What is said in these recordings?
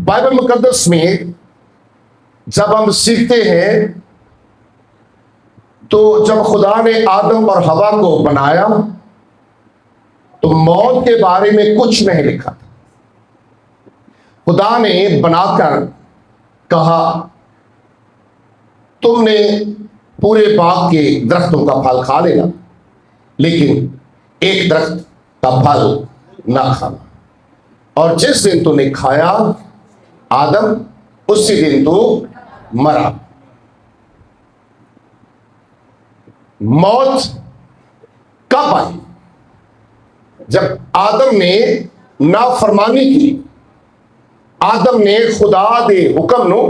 Bible मुकद्दस में जब हम सीखते हैं तो जब खुदा ने आदम और हवा को बनाया तो मौत के बारे में कुछ नहीं लिखा था। खुदा ने बनाकर कहा तुमने पूरे बाग के दरख्तों का फल खा लेना, लेकिन एक दरख्त का फल ना खाना, और जिस दिन तूने खाया आदम उसी दिन तू मरा। मौत कब आई? जब आदम ने नाफरमानी की, आदम ने खुदा दे हुक्म नु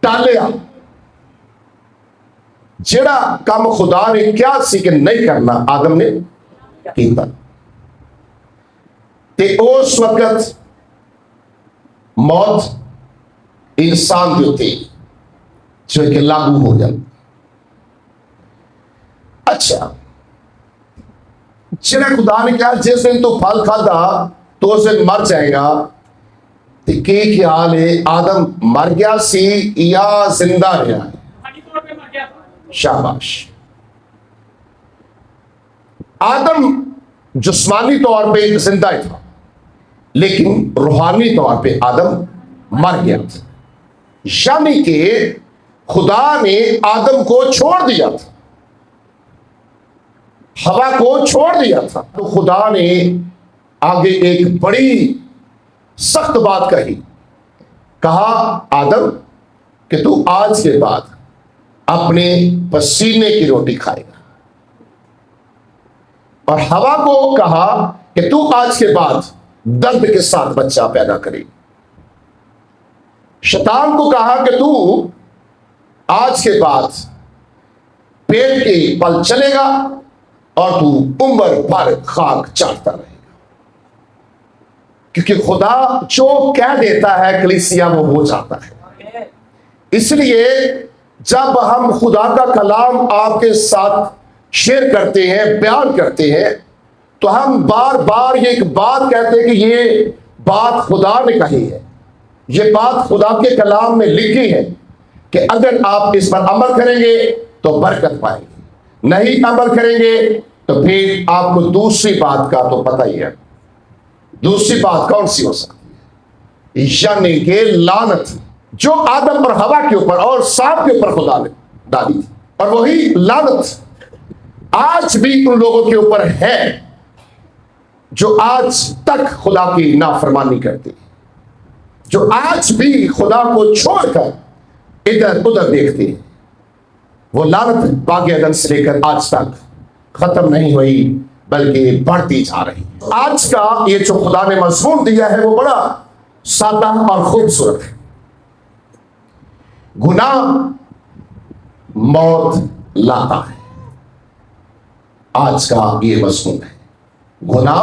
टालिया। जेड़ा काम खुदा ने क्या सी कि नहीं करना आदम ने किया, ते उस वक्त मौत इंसान के उत्ते जो कि लागू हो जाए। अच्छा, जेड़ा खुदा ने कहा जिस दिन तू फल खादा तो उस दिन मर जाएगा, तो के ख्याल है आदम मर गया सी या जिंदा रहा है? शाबाश। आदम जिस्मानी तौर पे जिंदा था, लेकिन रूहानी तौर पे आदम मर गया था। यानी कि खुदा ने आदम को छोड़ दिया था, हवा को छोड़ दिया था। तो खुदा ने आगे एक बड़ी सख्त बात कहा आदम कि तू आज के बाद अपने पसीने की रोटी खाएगा, और हवा को कहा कि तू आज के बाद दर्द के साथ बच्चा पैदा करेगी। शैतान को कहा कि तू आज के बाद पेट के पल चलेगा और तू उम्र भर खाक चाटता रहेगा, क्योंकि खुदा जो कह देता है कलीसिया वो हो जाता है। इसलिए जब हम खुदा का कलाम आपके साथ शेयर करते हैं, बयान करते हैं, तो हम बार बार ये एक बात कहते हैं कि ये बात खुदा ने कही है, ये बात खुदा के कलाम में लिखी है कि अगर आप इस पर अमल करेंगे तो बरकत पाएंगे, नहीं अमल करेंगे तो फिर आपको दूसरी बात का तो पता ही है। दूसरी बात कौन सी हो सकती है? यानी कि लानत जो आदम और हवा के ऊपर और सांप के ऊपर खुदा ने डाली थी, और वही लानत आज भी उन लोगों के ऊपर है जो आज तक खुदा की नाफरमानी करते हैं, जो आज भी खुदा को छोड़कर इधर उधर देखते हैं। वो लानत बागे अदन से लेकर आज तक खत्म नहीं हुई, बल्कि बढ़ती जा रही है। आज का ये जो खुदा ने मज़मून दिया है वो बड़ा सादा और खूबसूरत है। गुनाह मौत लाता है, आज का ये मज़मून है। गुनाह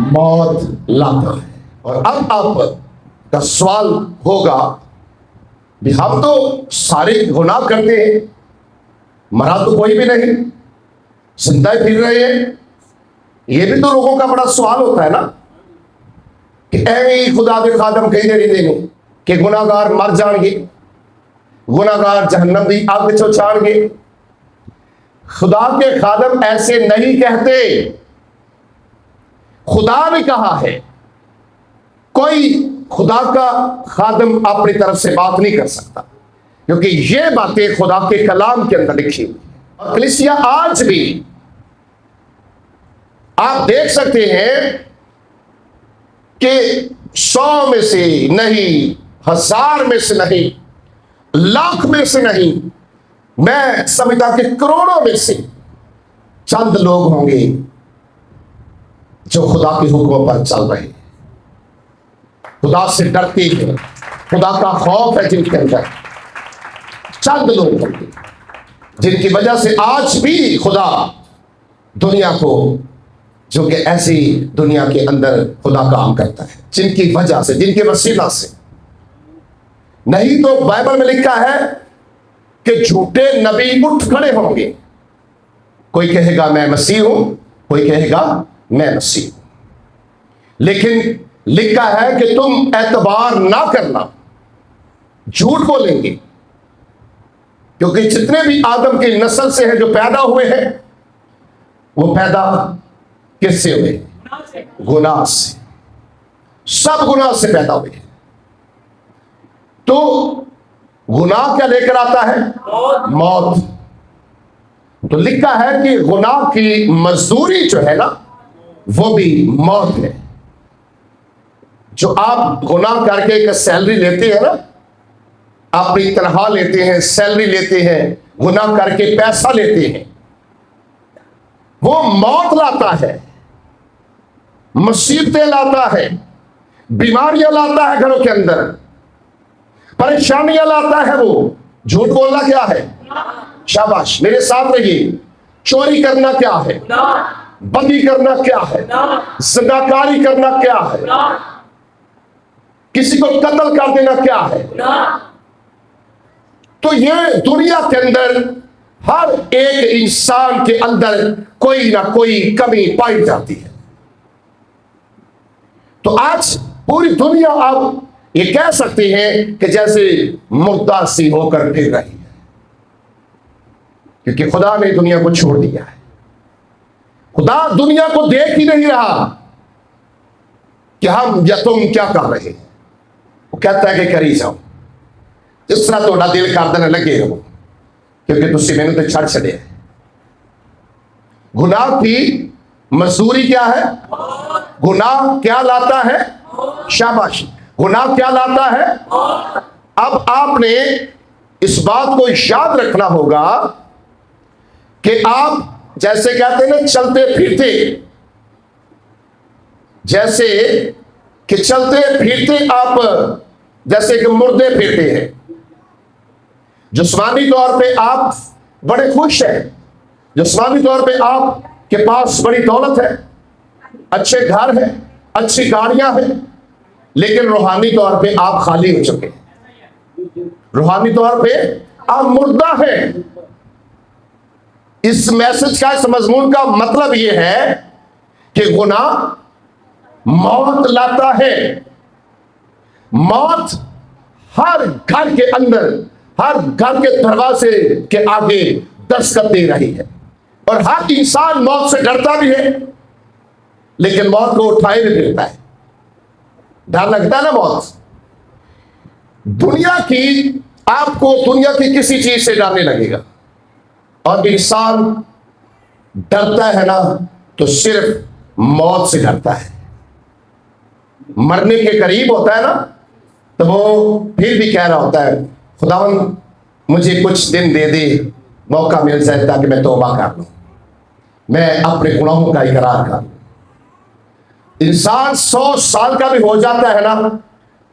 मौत लाता है। और अब आप का सवाल होगा भी हम तो सारे गुनाह करते हैं, मरा तो कोई भी नहीं, जिंदा फिर रहे हैं। ये भी तो लोगों का बड़ा सवाल होता है ना कि ऐ खुदा दे खादम कही देरी देने कि गुनाहगार मर जाएंगे, गुनाहगार जहन्नम दी आग चो छाणगे। खुदा के खादम ऐसे नहीं कहते। खुदा ने कहा है, कोई खुदा का खादम अपनी तरफ से बात नहीं कर सकता, क्योंकि ये बातें खुदा के कलाम के अंदर लिखी हुई है। और कलीसिया आज भी आप देख सकते हैं कि 100 में से नहीं, 1000 में से नहीं, लाख में से नहीं, मैं समझता कि करोड़ों में से चंद लोग होंगे जो खुदा के हुक्मों पर चल रहे हैं, खुदा से डरते हैं, खुदा का खौफ है जिनके अंदर। चंद लोग होंगे जिनकी वजह से आज भी खुदा दुनिया को, जो कि ऐसी दुनिया के अंदर खुदा काम करता है, जिनकी वजह से, जिनके वसीला से। नहीं तो बाइबल में लिखा है कि झूठे नबी उठ खड़े होंगे, कोई कहेगा मैं मसीह हूं, कोई कहेगा मैं मसीह हूं, लेकिन लिखा है कि तुम एतबार ना करना, झूठ बोलेंगे, क्योंकि जितने भी आदम की नस्ल से हैं जो पैदा हुए हैं, वो पैदा किससे हुए? गुनाह से। सब गुनाह से पैदा हुए हैं। तो गुनाह क्या लेकर आता है? मौत। तो लिखा है कि गुनाह की मजदूरी जो है ना, वो भी मौत है। जो आप गुनाह करके एक सैलरी लेते हैं ना, अपनी तनख्वाह लेते हैं, सैलरी लेते हैं, गुनाह करके पैसा लेते हैं, वो मौत लाता है, मुसीबतें लाता है, बीमारियां लाता है, घरों के अंदर परेशानियां लाता है। वो झूठ बोलना क्या है? शाबाश, मेरे साथ रहिए। चोरी करना क्या है? बदी करना क्या है? ज़िनाकारी करना क्या है? किसी को कत्ल कर देना क्या है? तो ये दुनिया के अंदर हर एक इंसान के अंदर कोई ना कोई कमी पाई जाती है। तो आज पूरी दुनिया अब ये कह सकते हैं कि जैसे मुर्दा सी होकर फिर रही है, क्योंकि खुदा ने दुनिया को छोड़ दिया है। खुदा दुनिया को देख ही नहीं रहा कि हम या तुम क्या कर रहे हैं। वो कहता है कि करी जाओ जिस तरह थोड़ा दिल कर देने लगे हो, क्योंकि तुसी मैंने तो छड़ छड़े। गुनाह की मजदूरी क्या है? गुनाह क्या लाता है? शाबाश। गुनाह क्या लाता है? अब आपने इस बात को याद रखना होगा कि आप जैसे कहते हैं ना, चलते फिरते, जैसे कि चलते फिरते आप जैसे कि मुर्दे फिरते हैं। जिस्मानी तौर पे आप बड़े खुश हैं, जिस्मानी तौर पे आपके पास बड़ी दौलत है, अच्छे घर है, अच्छी गाड़ियां हैं, लेकिन रूहानी तौर पे आप खाली हो चुके हैं। रूहानी तौर पे आप मुर्दा हैं। इस मैसेज का, इस मजमून का मतलब यह है कि गुनाह मौत लाता है। मौत हर घर के अंदर, हर घर के दरवाजे के आगे दस्तक दे रही है, और हर इंसान मौत से डरता भी है, लेकिन मौत को उठाए भी फिरता है। डर लगता है ना मौत। दुनिया की, आपको दुनिया की किसी चीज से डरने लगेगा, और इंसान डरता है ना तो सिर्फ मौत से डरता है। मरने के करीब होता है ना, तो वो फिर भी कह रहा होता है, खुदावन मुझे कुछ दिन दे दे, मौका मिल जाए ताकि मैं तौबा कर लूं, मैं अपने गुनाहों का इकरार कर लूं। इंसान 100 साल का भी हो जाता है ना,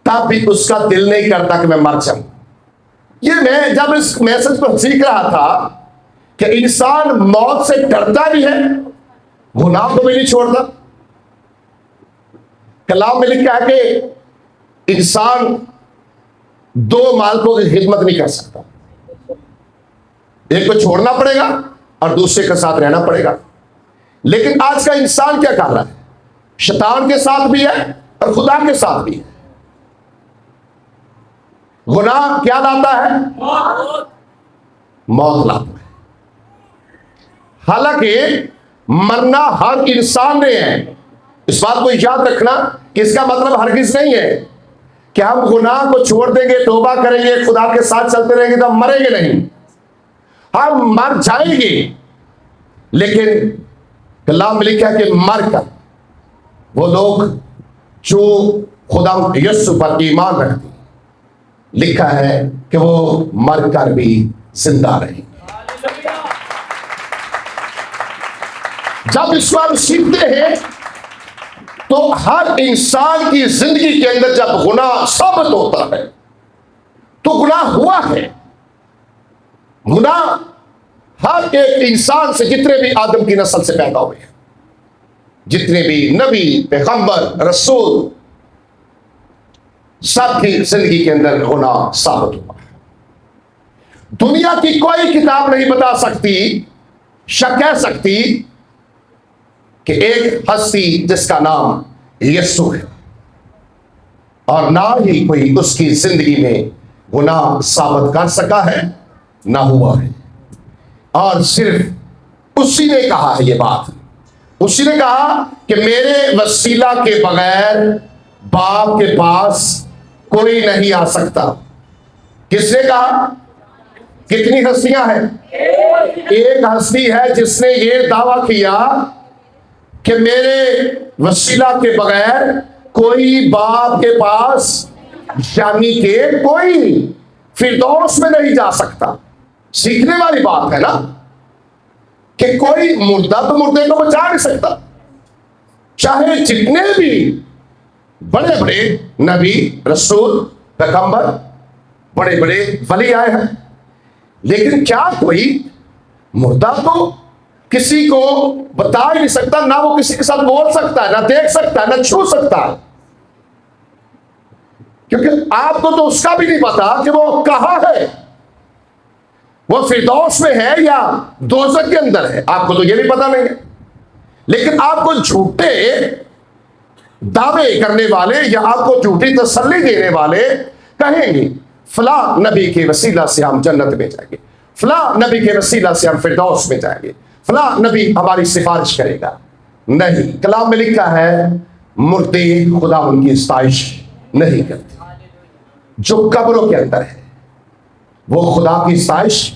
तब भी उसका दिल नहीं करता कि मैं मर जाऊं। ये मैं जब इस मैसेज को सीख रहा था कि इंसान मौत से डरता भी है, गुनाह को भी नहीं छोड़ता। कलाम में लिखा है कि इंसान 2 मालिकों की खिदमत नहीं कर सकता, एक को छोड़ना पड़ेगा और दूसरे के साथ रहना पड़ेगा। लेकिन आज का इंसान क्या कर रहा है? शैतान के साथ भी है और खुदा के साथ भी है। गुनाह क्या लाता है? मौत लाता है। हालांकि मरना हर इंसान ने है। इस बात को याद रखना कि इसका मतलब हरगिज नहीं है कि हम गुनाह को छोड़ देंगे, तौबा करेंगे, खुदा के साथ चलते रहेंगे तो हम मरेंगे नहीं। हम मर जाएंगे, लेकिन कलाम में लिखा है कि मर कर वो लोग जो खुदा यीशु पर ईमान रखते, लिखा है कि वो मर कर भी जिंदा रहेंगे। जब इस बार सीखते हैं तो हर इंसान की जिंदगी के अंदर जब गुनाह साबित होता है तो गुनाह हुआ है। गुनाह हर एक इंसान से, जितने भी आदम की नस्ल से पैदा हुए हैं, जितने भी नबी, पैगंबर, रसूल, सबकी जिंदगी के अंदर गुनाह साबित हुआ है। दुनिया की कोई किताब नहीं बता सकती, शक कह सकती कि एक हस्ती जिसका नाम यीशु है, और ना ही कोई उसकी जिंदगी में गुनाह साबित कर सका है, ना हुआ है। और सिर्फ उसी ने कहा है ये बात, उसी ने कहा कि मेरे वसीला के बगैर बाप के पास कोई नहीं आ सकता। किसने कहा? कितनी हस्तियां हैं? एक हस्ती है जिसने ये दावा किया कि मेरे वसीला के बगैर कोई बाप के पास, यानी कि कोई फिरदौस में नहीं जा सकता। सीखने वाली बात है ना कि कोई मुर्दा तो मुर्दे को बचा नहीं सकता। चाहे जितने भी बड़े बड़े नबी, रसूल, पैगंबर, बड़े बड़े वली आए हैं, लेकिन क्या कोई मुर्दा तो किसी को बता ही नहीं सकता, ना वो किसी के साथ बोल सकता है, ना देख सकता है, ना छू सकता है, क्योंकि आपको तो उसका भी नहीं पता कि वो कहां है, वो फिरदौस में है या दोज़ख के अंदर है, आपको तो ये भी पता नहीं है। लेकिन आपको झूठे दावे करने वाले या आपको झूठी तसल्ली देने वाले कहेंगे फला नबी के वसीला से हम जन्नत में जाएंगे, फला नबी के वसीला से हम फिरदौस में जाएंगे, फला नबी हमारी सिफारिश करेगा। नहीं, कलाम में लिखा है मुर्दे खुदा उनकी सताइश नहीं करते। जो कब्रों के अंदर है वो खुदा की सताइश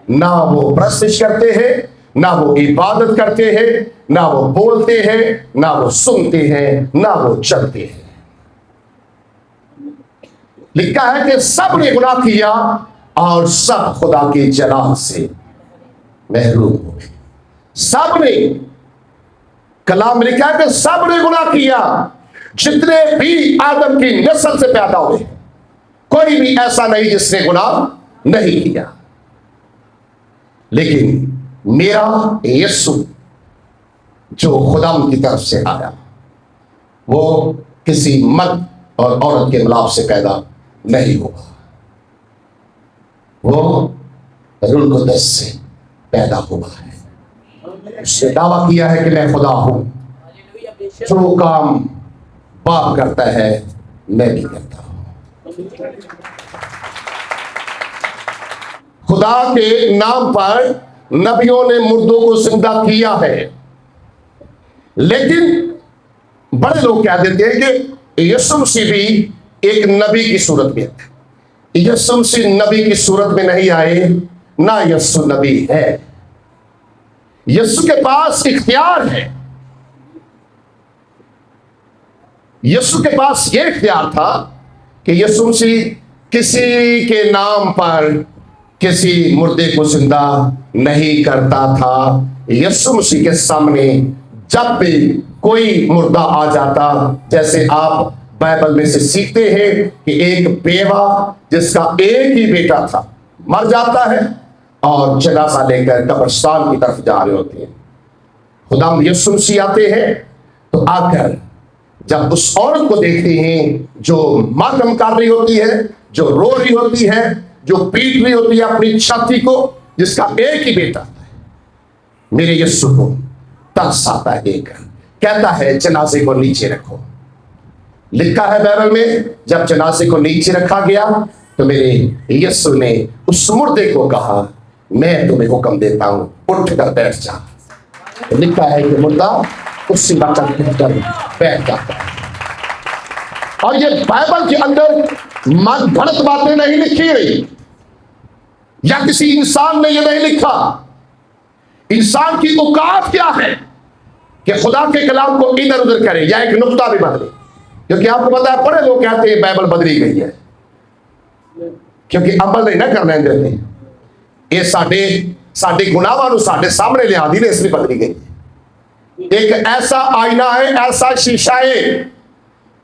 ना वो प्रस्तिश करते हैं, ना वो इबादत करते हैं, ना वो बोलते हैं, ना वो सुनते हैं, ना वो चलते हैं। लिखा है कि सब ने गुनाह किया और सब खुदा के जलाल से महरूम हो गए। सब ने, कलाम में लिखा है कि सब ने गुनाह किया, जितने भी आदम की नस्ल से पैदा हुए, कोई भी ऐसा नहीं जिसने गुनाह नहीं किया। लेकिन मेरा यीशु जो खुदा की तरफ से आया, वो किसी मर्द और औरत के मिलाप से पैदा नहीं हुआ, वो रूह कुद्दस से पैदा हुआ है। उसने दावा किया है कि मैं खुदा हूं, जो काम बाप करता है मैं भी करता हूं। खुदा के नाम पर नबियों ने मुर्दों को जिंदा किया है, लेकिन बड़े लोग कह देते हैं कि यीशु मसीह भी एक नबी की सूरत में है। यीशु मसीह नबी की सूरत में नहीं आए, ना यीशु नबी है। यीशु के पास इख्तियार है, यीशु के पास यह इख्तियार था कि यीशु मसीह किसी के नाम पर किसी मुर्दे को जिंदा नहीं करता था। यीशु मसीह के सामने जब भी कोई मुर्दा आ जाता, जैसे आप बाइबल में से सीखते हैं कि एक बेवा जिसका एक ही बेटा था मर जाता है और जनाजा लेकर कब्रिस्तान की तरफ जा रहे होते हैं। खुदा यीशु मसीह आते हैं तो आकर जब उस औरत को देखते हैं जो मातम कर रही होती है, जो रो रही होती है, जो पीट रही होती है अपनी छाती को, जिसका एक ही बेटा है, मेरे यीशु को तरस आता है देखकर, कहता है जनाजे को नीचे रखो। लिखा है बाइबल में जब जनाजे को नीचे रखा गया तो मेरे यीशु ने उस मुर्दे को कहा मैं तुम्हें हुक्म देता हूं उठ कर बैठ जा। तो लिखा है कि मुर्दा उसी वक्त उठकर बैठ जाता है। और ये बाइबल के अंदर मन गलत बातें नहीं लिखी हुई, या किसी इंसान ने ये नहीं लिखा। इंसान की औकात क्या है कि खुदा के कलाम को इधर उधर करे या एक नुक्ता भी बदले, क्योंकि आपको पता है बड़े लोग कहते हैं बाइबल बदली गई है, क्योंकि अमल नहीं ना करने देते। ये साडे गुनाहां नूं साडे सामने लिया दी ने, इसलिए बदली गई। एक ऐसा आईना है, ऐसा शीशा है,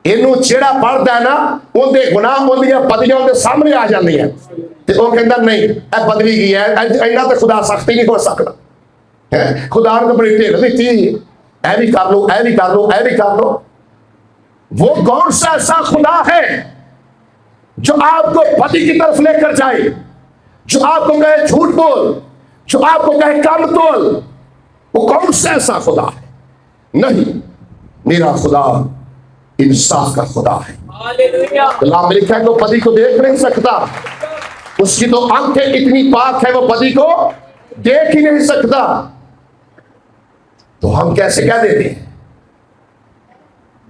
इनू जेड़ा पढ़दा है ना उनके गुनाह उनदियां बदलियां उनके सामने आ जांदियां ते वो कहंदा नहीं ए बदली गई है, इन्ना तो खुदा सख्ती नहीं हो सकता है। खुदा ने तो बड़ी ढेर दी ऐ भी कर लो, ऐ भी कर लो, ऐ भी कर लो। वो कौन सा ऐसा खुदा है जो आपको पति की तरफ लेकर जाए, जो आपको कहे झूठ बोल, जो आपको कहे कम तोल? वो कौन सा ऐसा खुदा है? नहीं, मेरा खुदा इंसाफ का खुदा है। कलाम में लिखा है कि वो पति को देख नहीं सकता, उसकी तो आंखें इतनी पाक है, वो पति को देख ही नहीं सकता। तो हम कैसे कह देते हैं?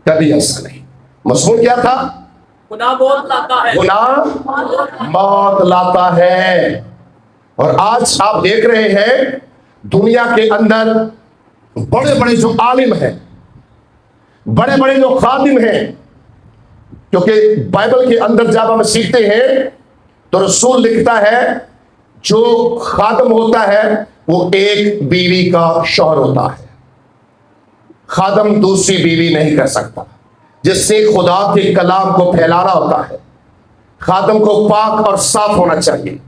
कभी ऐसा नहीं। मजमून क्या था? गुनाह मौत लाता है, गुनाह मौत लाता है। और आज आप देख रहे हैं दुनिया के अंदर बड़े बड़े जो आलिम हैं, बड़े बड़े जो खादिम हैं, क्योंकि बाइबल के अंदर जब हम सीखते हैं तो रसूल लिखता है जो खादम होता है वो एक बीवी का शौहर होता है। खादम दूसरी बीवी नहीं कर सकता, जिससे खुदा के कलाम को फैलाना होता है। खादम को पाक और साफ होना चाहिए,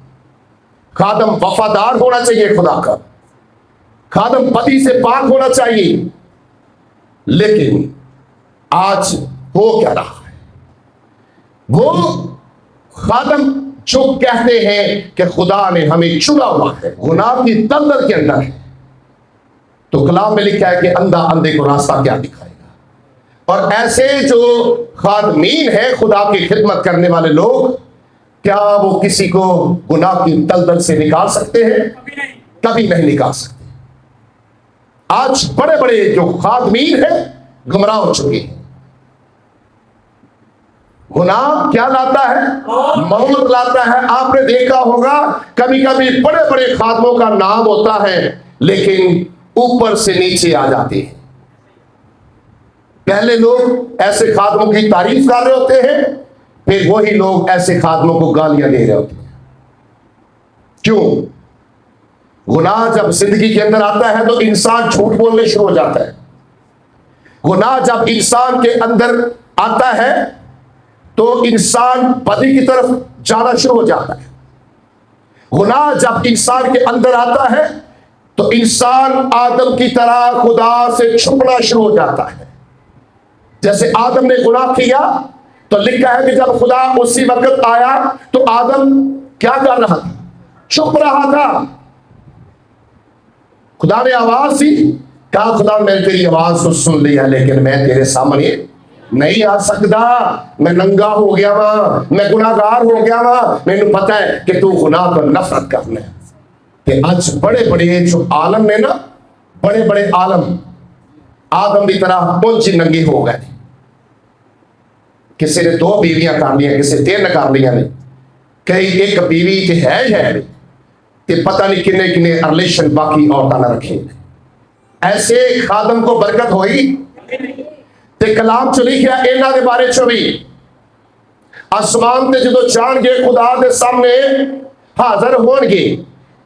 खादम वफादार होना चाहिए खुदा का, खादम पति से पाक होना चाहिए। लेकिन आज हो क्या रहा है? वो खादम जो कहते हैं कि खुदा ने हमें चुना हुआ है, गुनाह की दलदल के अंदर है, तो कलाम में लिखा है कि अंधा अंधे को रास्ता क्या दिखाएगा। और ऐसे जो खादमीन है, खुदा की खिदमत करने वाले लोग, क्या वो किसी को गुनाह की दलदल से निकाल सकते हैं? कभी नहीं निकाल सकते। आज बड़े बड़े जो खादमीन हैं गुमराह हो चुके हैं। गुनाह क्या लाता है? मौत लाता है। आपने देखा होगा कभी कभी बड़े बड़े खादमों का नाम होता है लेकिन ऊपर से नीचे आ जाते हैं। पहले लोग ऐसे खादमों की तारीफ कर रहे होते हैं, फिर वही लोग ऐसे खादमों को गालियां दे रहे होते हैं। क्यों? गुनाह जब जिंदगी के अंदर आता है तो इंसान झूठ बोलने शुरू हो जाता है। गुनाह जब इंसान के अंदर आता है तो इंसान बदी की तरफ जाना शुरू हो जाता है। गुनाह जब इंसान के अंदर आता है तो इंसान आदम की तरह खुदा से छुपना शुरू हो जाता है। जैसे आदम ने गुनाह किया तो लिखा है कि जब खुदा उसी वक्त आया तो आदम क्या कर रहा था? छुप रहा था। खुदा ने आवाज दी, कहा खुदा मैंने तेरी आवाज को सुन लिया लेकिन मैं तेरे सामने नहीं आ सकता, मैं नंगा हो गया वहां, मैं गुनाहगार हो गया वहां, मैंने पता है कि तू गुनाह को नफरत करना है। कि आज बड़े बड़े जो आलम ने ना, बड़े बड़े आलम आदम की तरह उलझी नंगे हो गए। किसी ने 2 बीवियां कर लिया, किसी 3 कर लिया ने, कई एक बीवी ते है ते पता नहीं किन्ने किन्ने रिलेशन बाकी औरतां ने रखे। ऐसे खादम को बरकत होई ते कलाम च लिखिया इन्हां दे बारे च भी आसमान ते जदों जाणगे खुदा दे सामने हाਜ਼र होणगे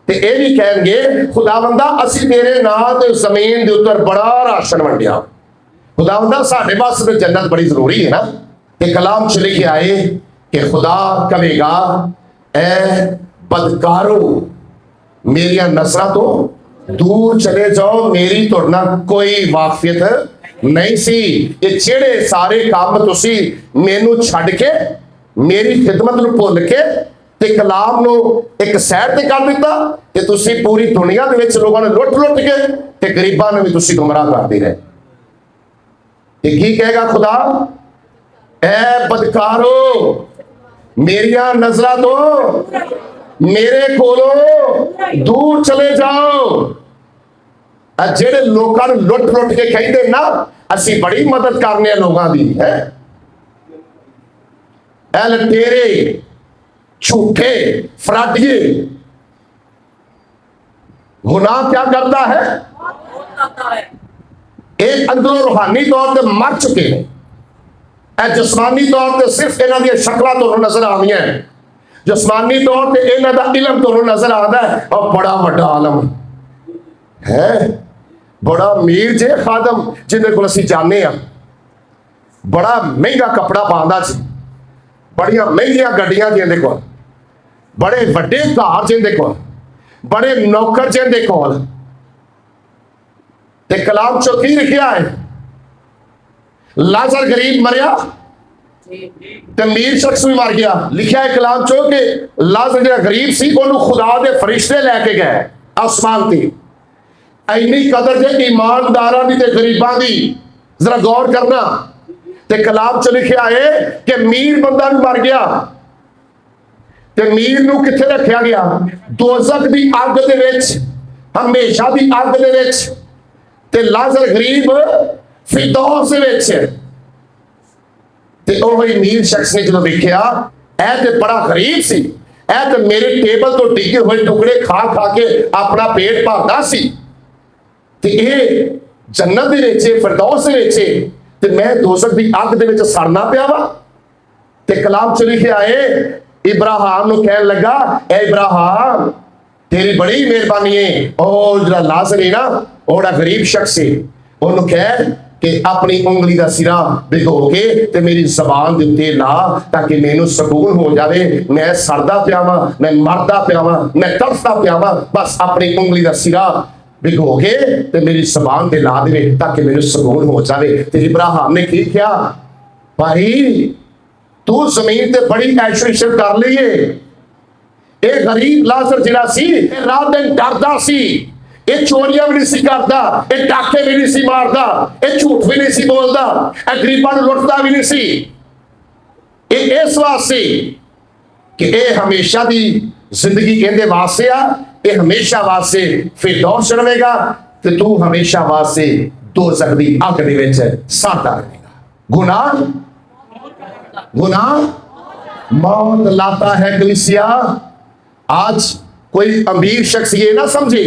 ते ये भी कहेंगे खुदावंदा असी तेरे नां ते जमीन दे उपर बड़ा राशन वंडिया। खुदावंदा साडे वास्ते जन्नत बड़ी जरूरी है ना। ते कलाम च लिखिया है कि खुदा कहेगा ए बदकारो मेरिया नजरां तो दूर चले जाओ, मेरी तुहाडे नाल कोई वाकफियत नहीं सी। ये जेड़े सारे काम तुसी मैनू छड्ड के मेरी खिदमत नूं भुल के ते कलाम नूं एक साइड ते कर दिता ते तुसी पूरी दुनिया दे विच लोकां नूं लुट लुट के ते गरीबां नूं भी तुसी गुमराह करदे रहे। ते की कहेगा खुदा? ए बदकारो मेरिया नजरां तो मेरे कोलों दूर चले जाओ। जेड़े लोकां नूं लुट लुट के कहंदे ना असी बड़ी मदद करने लोगों की है, एल तेरे झूठे फराडिए। गुनाह क्या करता है? एक अंदरों रूहानी तौर पर मर चुके हैं। जिस्मानी तौर पर सिर्फ इन्हां दी शक्लां तुहानूं नजर आउंदियां हैं, जिस्मानी तौर पर इन्हां दा इलम तुहानूं नजर आता है और बड़ा वड्डा आलम है, बड़ा अमीर जे खादम जिंदे को असीं जाने आ, बड़ा महंगा कपड़ा पांदा सी, बड़ियां महंगियां गड्डियां जिंदे कोल, बड़े वड्डे घर जिंदे कोल, बड़े नौकर जिंदे कोल। ते कलाम चो की लिखिया है? लाजर गरीब मरिया ते अमीर शख्स भी मर गया। लिखिया है कलाम चो कि लाजर जो गरीब सी ओनू खुदा दे फरिश्ते लैके गए आसमान ते। इन्नी कदर जे ईमानदारां दी ते गरीबां दी, जरा गौर करना। ते कलाम च लिखिया है कि मीर बंदा भी मर गया ते मीर नू किथे रखिया गया? दोज़ख दी अग दे विच, हमेशा दी अग दे विच। ते लाजर गरीब फिरदौस दे विच। ते ओही मीर शख्स ने जो देखिया ऐ ते बड़ा गरीब सी, ऐ ते मेरे टेबल तो डिगे हुए टुकड़े खा खा के अपना पेट भरदा सी, ते ए जन्नत दे विच फिरदौस दे विच ते मैं दोज़ख दी अग दे विच सड़ना पिया वा। ते कलाम च लिखिया है इब्राहिम नू कहन लगा, ए इब्राहिम तेरी बड़ी मेहरबानी है। और जरा लाजर है ना, ओड़ा गरीब शख्स है, ओनू कह कि अपनी उंगली का सिरा भिगो के ते मेरी जबान दे उत्ते ला ताकि मैनू सकून हो जाए। मैं सड़दा पिया वां, मैं मरदा पिया वां, मैं तड़फदा पिया वां, बस अपनी उंगली का सिरा भिगो के ते मेरी जबान ते ला दे ताकि मैनू सकून हो जाए। ते इब्राहिम ने की किया, भाई तू जमीन ते बड़ी ऐशो इशरत कर ली है। ये गरीब लाजर जिहड़ा सी रात दिन डरदा सी, ये चोरियां भी नहीं सी करदा, ये डाके भी नहीं सी मारदा, ये झूठ भी नहीं सी बोलदा, ये गरीबां नूं लुटदा भी नहीं सी। ये इस वास्ते कि ये हमेशा दी जिंदगी कहंदे वास्ते आ, ये हमेशा वास्ते फिरदौस रवेगा ते तू हमेशा वास्ते दोज़ख दी अग दे विच सड़दा रहेगा। गुनाह मौत लाता है कलीसिया। आज कोई अमीर शख्स ये ना समझे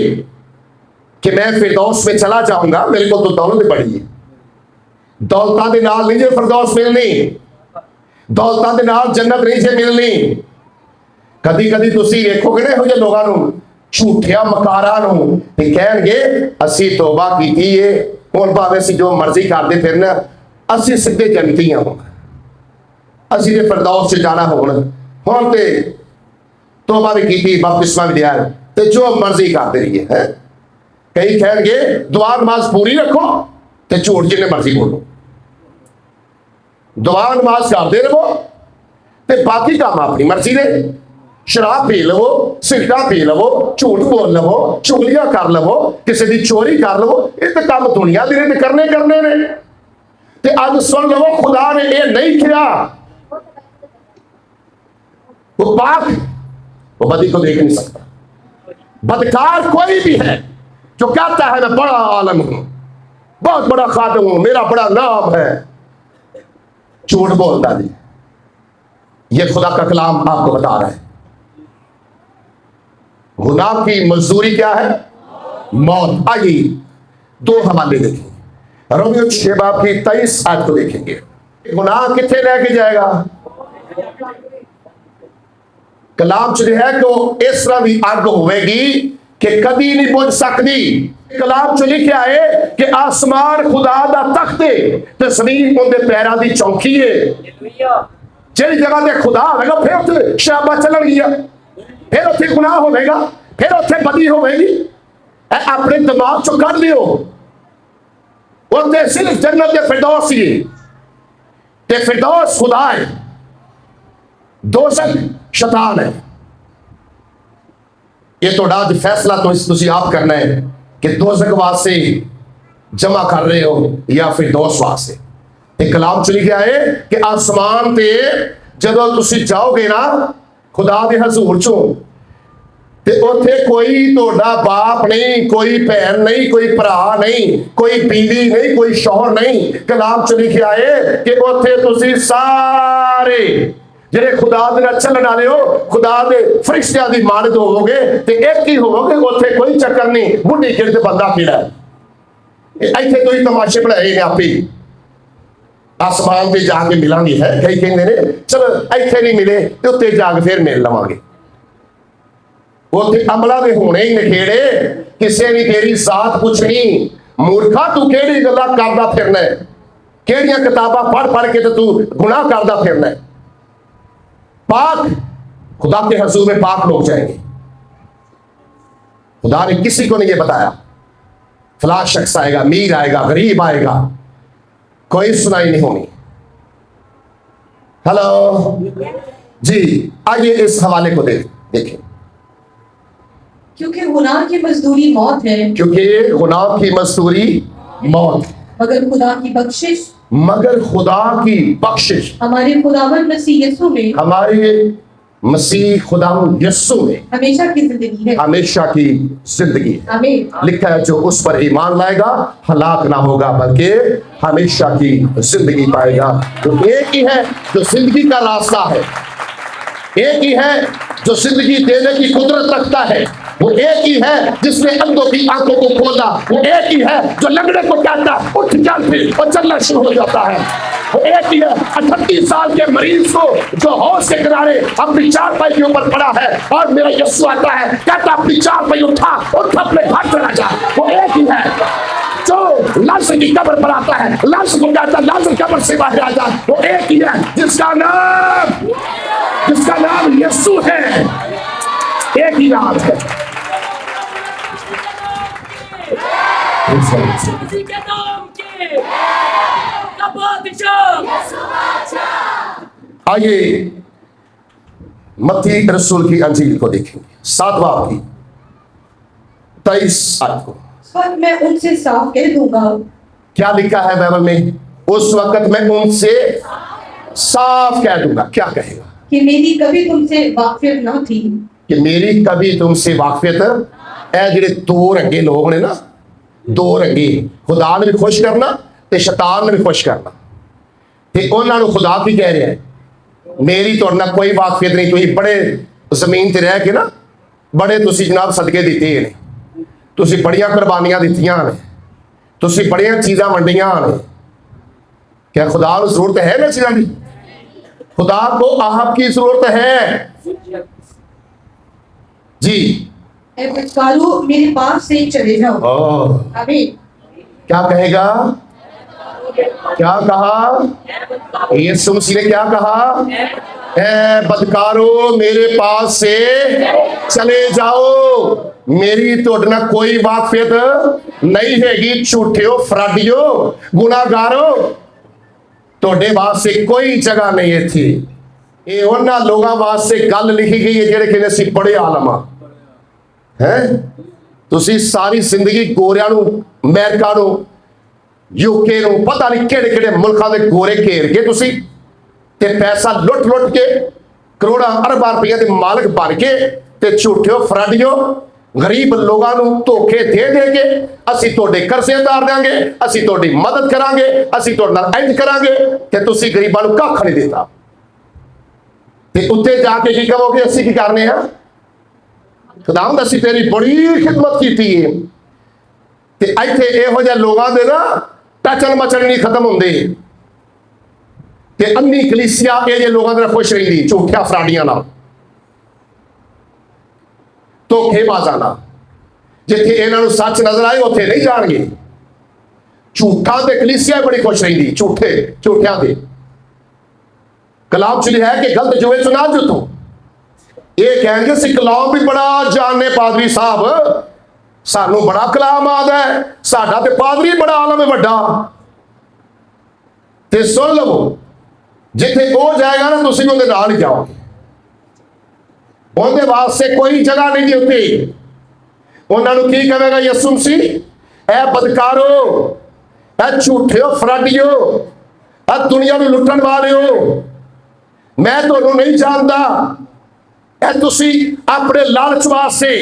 कि मैं फिरदौस में चला जाऊंगा, मेरे को तो दौलत बड़ी है। दौलतां दे नाल नहीं जे फिरदौस मिलनी, दौलतां दे नाल जन्नत नहीं जे मिलनी। कदी कदी तुसी देखोगे ना इहो जे लोगां नूं, झूठिया मकारां नूं, ते कहणगे असी तौबा कीती है, हुण भावें असी जो मर्जी करदे फिरना, असी सिद्धे जन्नती हां, असी ते फिरदौस च जाना हुण ते तौबा भी की, बपतिस्मा भी लिया, ते जो मर्जी करते रहिए है। कई कहेंगे दुआ नमाज पूरी रखो ते झूठ जिन्ने मर्जी बोलो, दुआ नमाज करते रहो ते बाकी काम अपनी मर्जी दे। शराब पी लवो, सिगरेट पी लवो, झूठ बोल लवो, चुगलियां कर लवो, किसी की चोरी कर लवो, ये तो काम दुनिया दे ने करने ने। ते अज सुन लवो, खुदा ने ये नहीं किया। वो पाक, वो बदी को देख नहीं सकता। बदकार कोई भी है जो कहता है मैं बड़ा आलम हूं, बहुत बड़ा खादिम हूं, मेरा बड़ा नाम है, झूठ बोलता जी। ये खुदा का कलाम आपको बता रहा है। गुनाह की मजदूरी क्या है? मौत। आइए दो हवाले देखेंगे। रोमियो 6 बाब की 23 आयत को देखेंगे। गुनाह किथे लेके जाएगा? कलाम च है कि वो इस तरह की अग होगी कि कभी नहीं बुझ सकती। कलाम च लिखा है कि आसमान खुदा दा तख्त है ते जमीन उनके पैरों की चौकी है। जिहड़ी जगह ते खुदा होगा फिर उत्थे शराबा चलणगियां, फिर उत्थे गुनाह होगा, फिर उत्थे बदी होगी। अपने दिमाग चो कढ लियो, उत्थे सिर्फ जन्नत ते फिरदौस ही है, ते फिरदौस खुदा है, दोज़ख शैतान है। ये तो आज फैसला तो तुसी आप करना है कि दोज़ख वास्ते जमा कर रहे हो या फिर दोस्त वास्ते। ते कलाम च लिखा है कि आसमान ते जदों तुसी जाओगे ना खुदा दे हजूर चो, ते उत्थे कोई तोड़ा बाप नहीं, कोई भैन नहीं, कोई भरा नहीं, कोई बीवी नहीं, कोई शौहर नहीं। कलाम च लिखा है कि उत्थे तुसी सारे जेरे खुदा दे नाल चलण वाले हो, खुदा दे फरिश्तियां दी मानद होवोगे ते एक ही होवोगे। उत्थे कोई चक्कर नहीं बुढ़ी किड़ ते बंदा किड़ा है। इत्थे तो ही तमाशे बनाए ने आपे, आसमान पे जाके मिलांगे है। कई कहंदे ने चलो इत्थे नहीं मिले ते उत्ते जाके फिर मिल लवांगे। उत्थे अमला दे होने ही नखेड़े, किसे ने तेरी जात पुछनी। मूर्खा तू केड़ी गल्लां करदा फिरना है, केड़ियां किताबां पढ़ पढ़ के ते तू गुनाह करदा फिरना है। पाक खुदा के हजूर में पाक लोग जाएंगे। खुदा ने किसी को नहीं ये बताया फला शख्स आएगा, मीर आएगा, गरीब आएगा, कोई सुनाई नहीं होनी। हेलो जी, आइए इस हवाले को देखें। क्योंकि गुनाह की मजदूरी मौत है, क्योंकि गुनाह की मजदूरी मौत, मगर खुदा की बख्शिश मगर खुदा की बख्शिश हमारे खुदावंद मसीह यीशु में हमारे मसीह खुदा यस्सु में हमेशा की जिंदगी है। हमेशा की जिंदगी है। आमीन। लिखा है जो उस पर ईमान लाएगा हलाक ना होगा बल्कि हमेशा की जिंदगी पाएगा। तो एक ही है जो जिंदगी का रास्ता है, एक ही है जो जिंदगी देने की कुदरत रखता है, वो एक ही है जिसने अंधों की आंखों को खोला, वो एक ही है जो लंगड़े को कहता उठ चल फिर और चलना शुरू हो जाता है, वो एक ही है 38 साल के मरीज को जो हौज के किनारे अपनी चारपाई के ऊपर पड़ा है और मेरा यीशु आता है कहता अपनी चारपाई उठा उठ अपने घर चला जा। वो एक ही है जो लाजर की कब्र पर आता है, लाजर को कहता लाजर कब्र से बाहर आ जा। वो एक ही है जिसका नाम यीशु है। एक ही नाम है। किसी के नाम के का बादशाह। आइए मत्ती रसूल की अंजील को देखेंगे 7 बाब की 23 आयत को। पर मैं उनसे साफ कह दूंगा। क्या लिखा है बाइबल में? उस वक्त मैं उनसे साफ कह दूंगा। क्या कहेगा? कि मेरी कभी तुमसे वाकफियत न थी। कि मेरी कभी तुमसे वाकफियत ए ਜਿਹੜੇ दो रंगे लोग ने ना, दो रंगे खुदा ने भी खुश करना ते शैतान ने भी खुश करना, ते उन्हां नूं खुदा की कह रहा है मेरी तुहाडे नाल कोई वाकफियत नहीं, तुसीं बड़े जमीन ते रह के ना बड़े तुसीं जनाब सदके दिते ने, तुसीं बड़ियां कुर्बानियां दित्तियां ने, तुसीं बड़ियां चीज़ां वंडियां ने। क्या खुदा को जरूरत है ना चीज़ां की? खुदा को आपकी जरूरत है जी। ए बचकारू मेरे पास से चले जाओ। आमीन। क्या कहेगा? क्या कहा यीशु मसीह ने? क्या कहा? ए बदकारो मेरे पास से चले जाओ, मेरी तुहाडे नाल कोई वाकफियत नहीं हैगी। झूठियो, फराडियो, गुनाहगारो, तुहाडे वास्ते कोई जगह नहीं है थी। ये उन्हां लोगों वास्ते गल लिखी गई है जिहड़े कहंदे सी बड़े आलम आ है। तुसीं सारी जिंदगी गोरियां नूं, अमेरिका नूं, यूके नूं, पता नहीं किहड़े किहड़े मुल्कां दे गोरे घेर के तुसीं ते पैसा लुट लुट के करोड़ां अरबां रुपइया दे मालक बन के ते झूठियो, फराडियो, गरीब लोगों नूं धोखे दे दे के असीं तुहाडे कर्जे उतार देंगे, असीं तुहाडी मदद करांगे, असीं तुहाडे नाल इंज करांगे ते तुसीं गरीबां नूं कख नहीं देता। ते उत्ते जाके की कहोगे असीं की करने आ? खुदावंद असीं तेरी बड़ी खिदमत कीती है। ते इत्थे इहो जिहे लोगां दे ना टचल मचल नहीं खत्म हुंदे ते अन्नी कलीसिया इह जिहे लोगां दे खुश रहिंदी, झूठिया फराडियां नाल, धोखेबाजां नाल। जिथे इन्हां नूं सच नजर आए उत्थे नहीं जाणगे। झूठा ते कलीसिया बड़ी खुश रहिंदी, झूठियां ते कलाम च लिखा है कि गलत जुए च ना जुतो। ये कहेंगे सी कलाम भी बड़ा जानने पादरी साहब, सानू बड़ा कलाम आदा है, साडा ते पादरी बड़ा आलम है वड्डा। ते सुन लवो जिथे वो जाएगा ना तुसीं उहदे नाल ही जाओगे। उहदे वास्ते कोई जगह नहीं दी उत्ते। उन्हां नूं की कहेगा यीशु मसीह? ए बदकारो, ए झूठियो, फराडियो, ए दुनिया नूं लुटण वालिओ, मैं तुहानूं नहीं जानदा। ए तुसी अपने लालच वास्ते,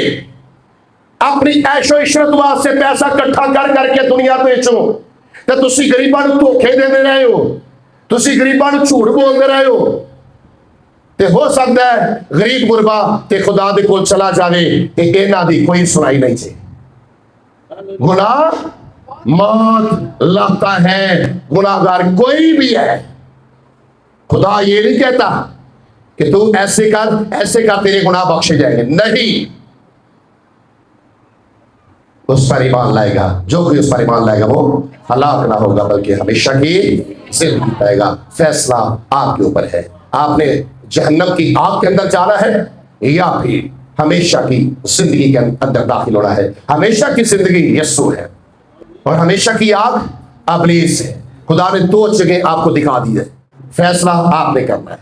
अपनी ऐशो इशरत वास्ते पैसा इकट्ठा कर करके दुनिया बेचो ते तुसी गरीबां नूं धोखे देंदे रहे हो, तुसी गरीबां नूं झूठ बोलदे रहे हो। ते हो सकदा है गरीब गुरबा ते खुदा दे कोल चला जावे ते इन्हां दी कोई सुनाई नहीं जे। गुनाह मौत लाता है, गुनाहगार कोई भी है। खुदा ये नहीं कहता कि तू ऐसे कर तेरे गुनाह बख्शे जाएंगे, नहीं। उस पर ईमान लाएगा, जो भी उस पर ईमान लाएगा वो हलाक ना होगा बल्कि हमेशा की जिंदगी पाएगा। फैसला आपके ऊपर है। आपने जहन्नम की आग के अंदर जाना है या फिर हमेशा की जिंदगी के अंदर दाखिल होना है। हमेशा की जिंदगी यीशु है और हमेशा की आग इब्लीस है। खुदा ने 2 जगह आपको दिखा दी है, फैसला आपने करना है।